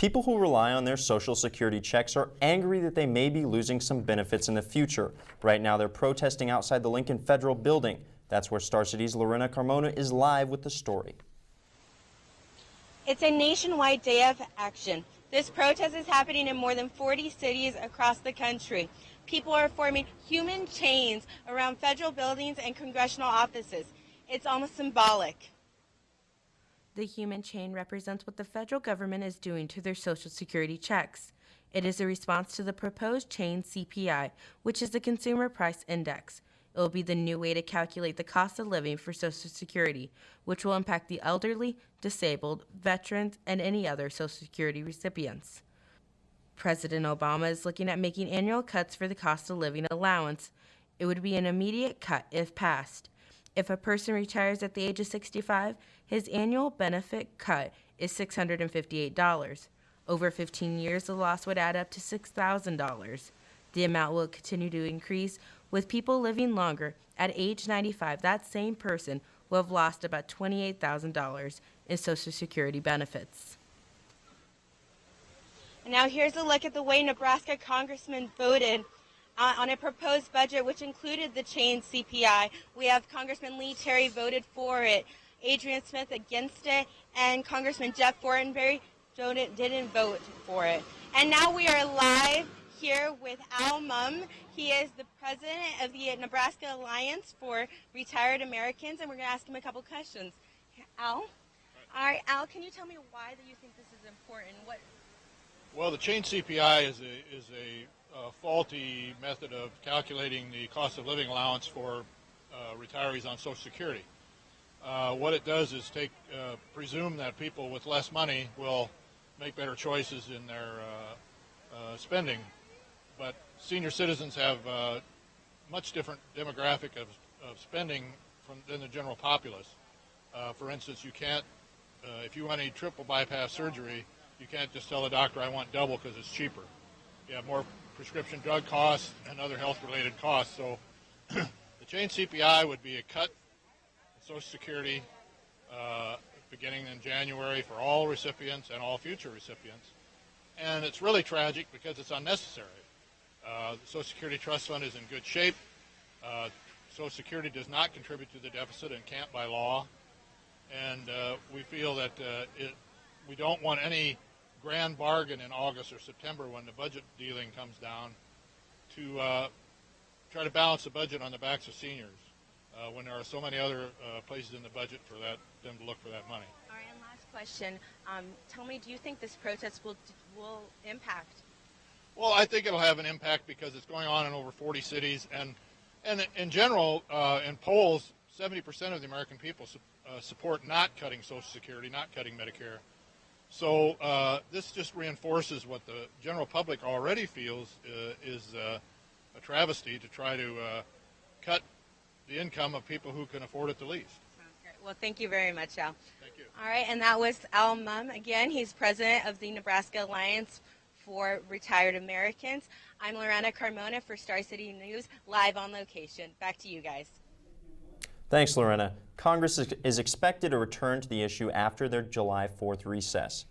People who rely on their Social Security checks are angry that they may be losing some benefits in the future. Right now, they're protesting outside the Lincoln Federal Building. That's where Star City's Lorena Carmona is live with the story. It's a nationwide day of action. This protest is happening in more than 40 cities across the country. People are forming human chains around federal buildings and congressional offices. It's almost symbolic. The human chain represents what the federal government is doing to their Social Security checks. It is a response to the proposed chain CPI, which is the Consumer Price Index. It will be the new way to calculate the cost of living for Social Security, which will impact the elderly, disabled, veterans, and any other Social Security recipients. President Obama is looking at making annual cuts for the cost of living allowance. It would be an immediate cut if passed. If a person retires at the age of 65, his annual benefit cut is $658. Over 15 years, the loss would add up to $6,000. The amount will continue to increase. With people living longer, at age 95, that same person will have lost about $28,000 in Social Security benefits. And now here's a look at the way Nebraska congressmen voted on a proposed budget which included the chain CPI. We have Congressman Lee Terry voted for it, Adrian Smith against it, and Congressman Jeff Fortenberry didn't vote for it. And now we are live here with Al Mumm. He is the president of the Nebraska Alliance for Retired Americans, and we're going to ask him a couple questions. Al? All right, Al, can you tell me why that you think this is important? Well, the chain CPI is a faulty method of calculating the cost of living allowance for retirees on Social Security. What it does is presume that people with less money will make better choices in their spending, but senior citizens have much different demographic of spending than the general populace. For instance, you can't, if you want a triple bypass surgery, you can't just tell the doctor I want double because it's cheaper. You have more prescription drug costs and other health-related costs. So the chain CPI would be a cut in Social Security beginning in January for all recipients and all future recipients. And it's really tragic because it's unnecessary. The Social Security Trust Fund is in good shape. Social Security does not contribute to the deficit and can't by law. And we feel that we don't want any grand bargain in August or September when the budget dealing comes down to try to balance the budget on the backs of seniors when there are so many other places in the budget for them to look for that money. All right, and last question. Tell me, do you think this protest will impact? Well, I think it'll have an impact because it's going on in over 40 cities, and in general, in polls, 70% of the American people support not cutting Social Security, not cutting Medicare. So this just reinforces what the general public already feels is a travesty to try to cut the income of people who can afford it the least. Sounds great. Well, thank you very much, Al. Thank you. All right, and that was Al Mumm. Again, he's president of the Nebraska Alliance for Retired Americans. I'm Lorena Carmona for Star City News, live on location. Back to you guys. Thanks, Lorena. Congress is expected to return to the issue after their July 4th recess.